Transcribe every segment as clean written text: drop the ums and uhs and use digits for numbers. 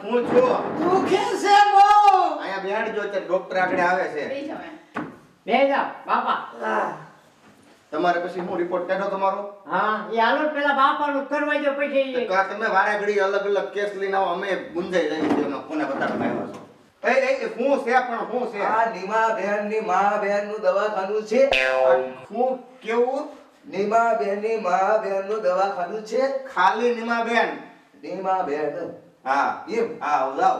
હું છું. દુખે છે બહુ. અહીંયા બેહાડજો તો ડોક્ટર આગળ આવે છે. બે જાવ બાપા. તમારે પછી હું રિપોર્ટ કાઢો તમારો? હા એ હાલો પેલા બાપાનું કરવા જો પછી તો કા તમે વારે ઘડી અલગ અલગ કેસ લઈને આવો, અમે ગુંજાઈ જઈએ છીએ એનો કોને બતાડવા આવ્યા છો. એ હું છે પણ હું છે આ નીમા બહેનની મા બહેનનું દવાખાનું છે. હું કેવું? નીમા બહેનની મા બહેનનું દવાખાનું છે. ખાલી નિમાબેન? નીમા બહેન. હા એમ? હા જાઓ.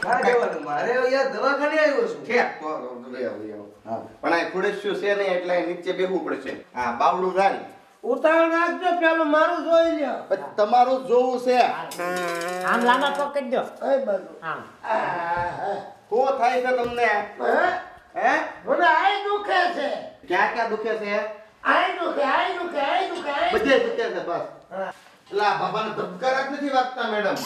ના જવાનું, મારે અહીંયા દવાખાને આવ્યો છું. છે તો લઈ આવો. હા. પણ આ ખુડેસ્યું છે ને એટલે નીચે બેહવું પડશે. હા બાવડું જાય. ઉતાવળ રાખજો, પેલું મારું જોઈ લ્યો. પછી તમારું જોવું છે. આમ લાંબા પકડ દો. એ બધું. આમ શું થાય છે તમને? હે મને આય દુખે છે. ક્યાં ક્યાં દુખે છે? આય દુખે, આય દુખે, આય દુખે, આય દુખે. બધે દુખે છે બસ. એટલે આ બાબાને ધબકારા જ નથી વાગતા મેડમ.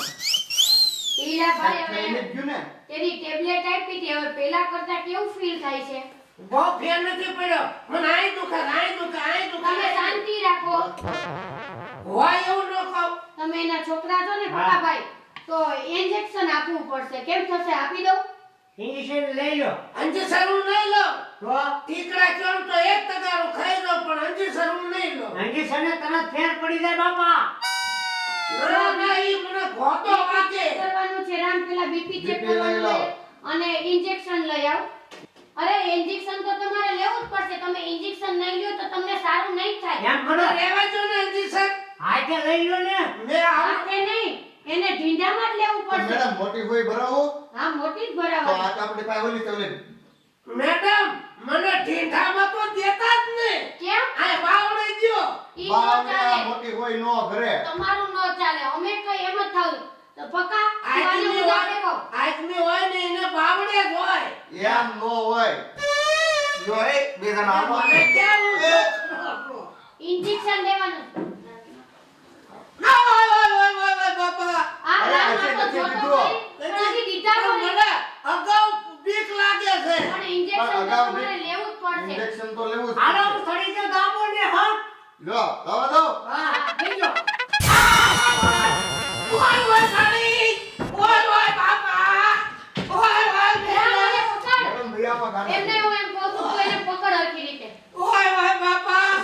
ઈલા ભાઈ થઈને હવે જ ગયું ને? તેની ટેબ્લેટ આપી હતી, હવે પેલા કરતા કેવું ફીલ થાય છે? બહુ ફેર નથી પડ્યો. મને આય દુખે, આય દુખે, આય દુખે. તમે શાંતિ રાખો. હોય એવું ન કહો. તમે એના છોકરા છો ને પકાભાઈ, તો ઇન્જેક્શન આપવું પડશે. કેમ થશે? આપી દઉં? ઇન્જેક્શન લઈ લો. અંજીસર હું નહીં લઉં. તો ટીકડા ચોર તો એક તગારું ખાઈ લઉં, પણ અંજીસર હું નહીં લઉં. ઇન્જેક્શન ને તરત ફેર પડી જાય બાપા. ના ના, ઈ મને ખોટો વાગે. કરવાનું છે રામ, પેલા બીપી ચેક BP લઈ કરવાનું લો. છે અને ઇન્જેક્શન લઈ આવ. અરે ઇન્જેક્શન તો તમારે લેવું જ પડશે. તમે ઇન્જેક્શન નહીં લ્યો તો તમને સારું નહીં થાય. એમ કરો. રહેવા જો ને અંજીસર. હાથે લઈ લો ને. મેં આવું. હાથે નહીં, એને ઢીંડામાં જ લેવું પણ પડશે. મેડમ મોટી હોય બરાવો હા, મોટી જ તો ભરાવાની. આ તો આપણે પાસે ઓલી તવલે મેડમ, મને ઠીઠામાં તો દેતા જ નહીં. કેમ? આ બાવડે ગયો. ઈ નો બાવડા ચાલે. મોટી હોય નો ઘરે. તમારું નો ચાલે. અમે કઈ એમ જ થાવું. તો પકા આજની તું આને હોય, ઉધાર દેવો. આજની હોય ને એને બાવડે જ હોય. એમ નો હોય. જો એ બે જણા આવો. મને કેવું છે? ઇન્જેક્શન દેવાનું. ના, ઓય, ઓય, ઓય, ઓય, ઓય, બાપા. આ અરે, રામ હશે, આખો નથી જોતો દીધો. હોય, પણ હજી દીધા પણ કોને? મને અગાઉ બીક લાગે છે. પણ ઇન્જેક્શન તો અગાઉ તમારે લેવું જ પડશે. ઇન્જેક્શન તો લેવું જ હાલો પડશે. થોડી જો દાબો ને હા. લો દવા દો. હા લઈ લો. ઓય, ઓય, સાડી. ઓય, ઓય, બાપા. ઓય, ઓય, રામ, બેટા. આને પકડ. મેડમ ભૈયામાં ગાના. એમને હું એમ કહું છું, તું એને પકડ હરખી રીતે. ઓય, ઓય, બાપા.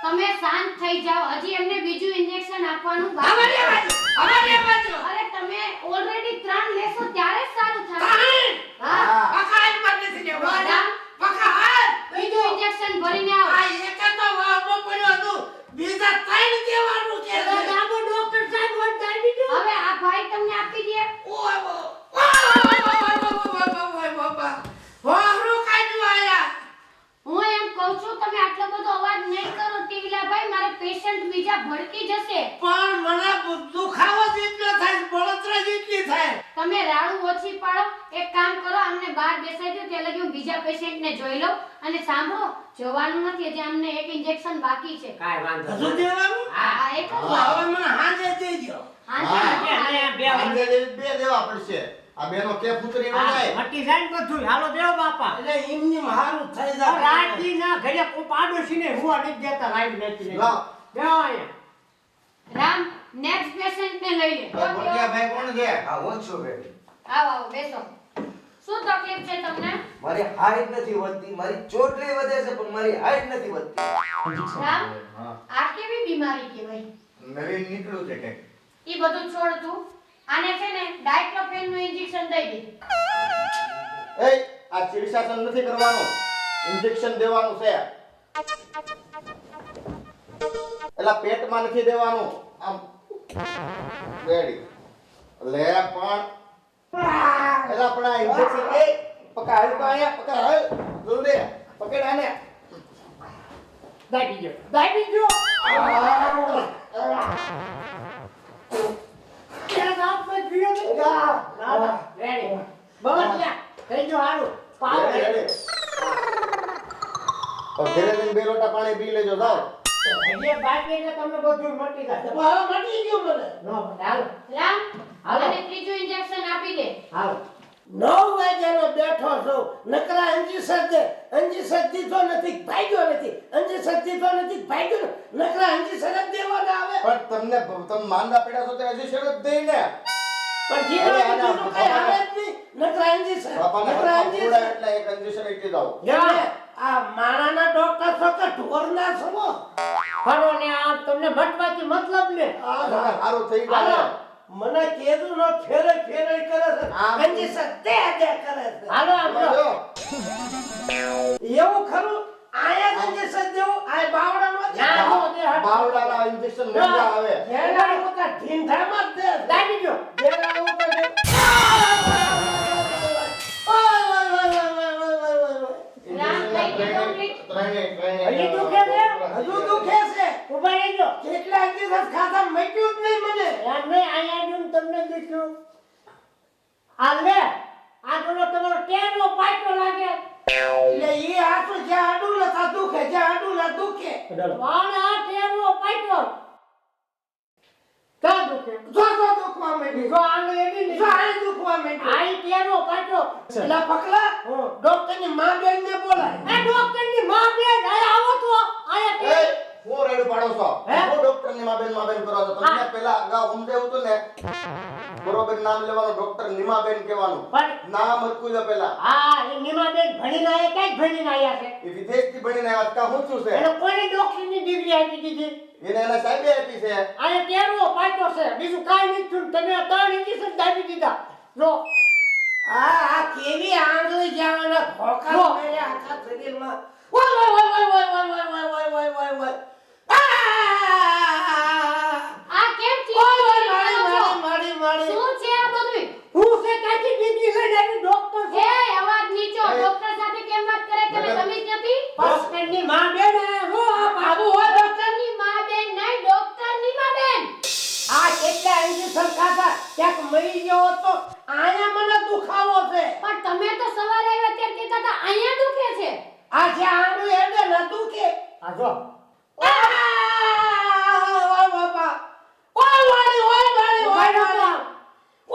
તમે શાંત થઈ જાઓ. હજી એમને બીજું ઇન્જેક્શન આપવાનું હવે બાકી છે. લેવા જો, હવે લેવા જો. અરે તમે ઓલરેડી 3 લેશો ત્યારે જ સારું થશે. તાહીન. હા. પકા જ મત નથી લેવા. રામ, પકા હાલ. બીજું ઇન્જેક્શન ભરીને આવો. આ એક તો વાવમાં પડ્યો હતું. બીજા ત્રણ દેવાનું છે. તો દાબો ડોક્ટર સાહેબ વોટ દાબી દો. હવે આ ભાઈ તમને આપી દે. ઓય, ઓય, ઓય, ઓય, બાપા. હોરું કાઢ્યું આયા. હું એમ કહું છું, તમે આટલો બધો અવાજ નહીં કરો ટીવીલા ભાઈ. મારે પેશન્ટ બીજા ભડકી જશે. પણ મને દુખાવો જેટલો થાય, બળતરા જેટલી થાય. તમે રાડું ઓછી પાડો. એક કામ કરો, અમને બહાર બેસાડી દો. ત્યાં લગી હું બીજા પેશન્ટને જોઈ લઉં. અને સાંભળો, જોવાનું નથી, હજી અમને એક ઇન્જેક્શન બાકી છે. કાઈ વાંધો હજુ નહીં. દેવાનું? હા, એક જ હા. હવે મને હાજે દેજો. હા, હા. હા, બે બે આંધે બે દેવા પડશે. આ બેનો કેફ ઉતરી ન હા, જાય. મટી જાય ને બધું. હાલો દેવો બાપા. એટલે એમની હારું થઈ જાય. રાતથી ના ઘરે કો પાડોશીને હુવા નથી દેતા લાઈવ નથી. લાવ. બેહો અહીંયા. રામ, નેક્સ્ટ પેશન્ટને લઈ લે. ભટિયાભાઈ કોણ છે? હા, હું છું બેન. આવો આવો, બેસો. શું તકલીફ છે તમને? મારી હાઈટ નથી વધતી, મારી ચોટલી વધે છે પણ મારી હાઈટ નથી વધતી. રામ, હા. આ કેવી બીમારી કહેવાય? નવીન નીકળ્યું છે કંઈક. ઈ બધું છોડ તું. આને છે ને ડાયક્લોફેનનું ઇન્જેક્શન દઈ દે. એ આ શીર્ષાસન નથી કરવાનું. ઇન્જેક્શન દેવાનું છે. એલા પેટમાં નથી દેવાનું. આમ રેડી. લે પણ એલા પણ આ ઇન્જેક્શન એ પકડ તો આયા પકડ હાલ જલ્દી પકડ આને. દાબી ગયો. દાબી ગયો. ક્યાં દાબ માં ગયો ને? ના ના રેડી. બસ લ્યા. થઈ ગયો હારું. પાવ રેડી, રેડી. ઘરે જઈને 2 લોટા પાણી પી લેજો જાઓ. હજી બાકી એટલે તમને બધું મટી જાય. હવે મટી ગયું મને. નો પણ હાલો. રામ, હાલો. આને ત્રીજું ઇન્જેક્શન આપી દે. હાલો. 9 વાગ્યાનો બેઠો છું. નકરા અંજીસર દે. અંજીસર દીધો નથી, ભાગ્યો નથી. અંજીસર દીધો નથી, ભાગ્યો નથી. નકરા અંજીસર જ દેવાના આવે. પણ તમે માંદા પડ્યા છો તો હજી શરત દઈ ને. પણ જીરો હવે આના બીજું કઈ આવે જ નહીં. નકરા injection. બાપાને નકરા હરખા injection. પૂરા એટલે એક injection આપી દઉં. એટલે આ માણાના ડોક્ટર છો કે ઢોરના છો? ફરો ને આ તમને મટવાથી મતલબ ને આ હવે સારું થઈ જાય. હાલો. મને કીધું નો ફેરે ફેરે કરે છે. આમ. injection દે દે કરે છે. હાલો આમ જો. જો, એવું ખરું? આયા જ injection દેવું? આ બાવડાનો જ? ના, જો, દે હાથ. બાવડાના injection મોંઘા આવે. જેના આવું તો ઢીંઢામાં જ દે. લાગી ગયો. જેના આવું તો દે. રામ થઈ ગયું complete? ત્રણેય. હજી દુખે છે? હજુ દુખે છે. ઊભા રહેજો. કેટલા દિવસ ખાધા મટ્યું જ નહીં મને. એમ નહીં, અહીંયા આવીને તમને દુખ્યું. આ લે, આ પેલો તમારો ટેરનો પાટો લાગે. એટલે ઈ હાથું જ્યાં આડું લતા દુખે, જ્યાં આડું લા દુખે. વાણ આ ટેરનો પાટો. ક્યાં દુખે? જો દુખવા માંડ્યું. જો આંગળી એવી ને. જો આ દુખવા માંડ્યું. આ ઈ ટેરનો પાટો. એટલે પકલા હં. ડોક્ટરની માં બેન ને બોલાય. એ ડોક્ટરની માં બેન, અહીં આવો તો. અહીંયા એ, ટેર. હું રેડું પાડો છો. હે? હું ડોક્ટરની માં બેન કરો છો. તમને પહેલા અગાઉ સમજાવ્યું હતું ને, બરોબર નામ લેવાનું, ડોક્ટર નીમાબેન કહેવાનું. પણ નામ હરખું લો પહેલા. હા, એ નીમાબેન ભણીને આયા, ક્યાંક ભણીને આયા છે. એ વિદેશથી ભણીને આવ્યા કા હું છું છે? એને કોઈને ડોક્ટરની ડિગ્રી આપી દીધી. એને એના સાહેબે આપી છે. અહીંયા ટેરનો પાટો છે, બીજું કાંઈ નથી થયું. તમે 3 ઇન્જેક્શન આપી દીધા. જો આ કેવી આંગળી જાવાના ખોખા જો. મેરે આખા શરીરમાં. ઓય ઓય ઓય ઓય ઓય ઓય ઓય ઓય ઓય ઓય ઓય. આ કેમ ઓય ઓય ચીડ કરો છો? મારી મારી. શું છે આ બધું? હું છે કાચી ડિગ્રી લઈને આવી ડોક્ટર હે છે. અવાજ નીચો. એ. ડોક્ટર સાથે કેમ વાત કરે? તમે નકર- તમીજ નથી? ડોક્ટરની માં બેન આયા. જો આ બાબુ હોય ડોક્ટરની માં બેન નહીં, ડોક્ટરની માં બેન. આ કેટલા ઇન્જેક્શન ખાધા ક્યાંક મરી ગયો હોત તો આયા મને દુખાવો છે. પણ તમે તો સવારે આવ્યા ત્યારે કહેતા હતા અહીંયા દુખે છે. આ જે આંગળી હેડે ન દુખે. આ જો ઓય બાપા. ઓય વાળી ઓય વાળી ઓય વાળી.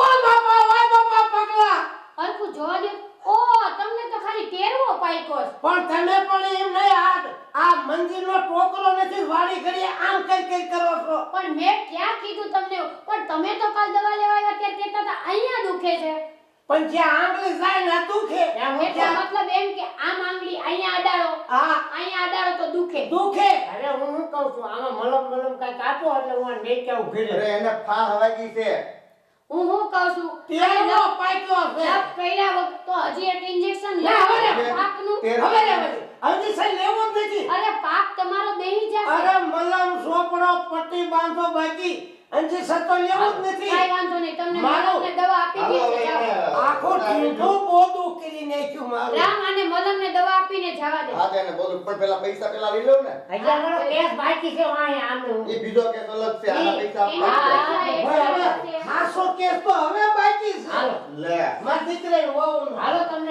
ઓય બાપા પગલા. હરખું જોવા દો. ઓ તમને તો ખાલી ટેરવો પાક્યો છે. પણ તમે પણ એમ નહીં આ મંદિરનો ટોકરો નથી વાળી ઘડીએ આમ કઈ કરો છો. પણ મેં ક્યાં કીધું તમને? પણ તમે તો કાલ દવા લેવા આવ્યા ત્યારે કહેતા હતા અહીંયા દુખે છે. પણ જે આંગળી જાય ને દુખે. એમ એટલે મતલબ એમ કે આમ આંગળી અહીંયા અડાડો, આ અહીંયા અડાડો તો દુખે. દુખે. અરે હું શું કહું છું, આમાં મલમ કાંઈક આપો એટલે હું આ નહીં કેવું ઘરે. અરે એને ફા હવાગી છે. હું શું કહું છું? તેનો પાક્યો છે. લપ કર્યા વગર તો હજી એક ઇન્જેક્શન ના, હવે લેવા ના. પાકનું. તેર- હવે રે હજી સહી લેવો જ નથી. અરે પાક તમારો બેહી જશે. અરે મલમ સોપડો પટ્ટી બાંધો બાકી અંજી સતો લેવું જ નથી. કાંઈ વાંધો નહીં. તમને મારું- મલમને દવા આપી હાલો દીધી હવે છે. એને- જાઓ. આખો ઢીંઢું બોધું કરી નાખ્યું મારું. રામ અને મલમને દવા આપીને જવા દે. હા તો એને બોલું પણ પેલા પૈસા પેલા લઈ લઉં ને. હજી અમારો કેસ બાકી છે અહીંયા આમનું. એ બીજો કેસ અલગ છે. આના પૈસા એના આપવા પૈસા પડે. એક હવે સાથે છે. હાસો કેસ તો હવે બાકી છે. હાલો લે મારી દીકરી વહુનો. હાલો તમને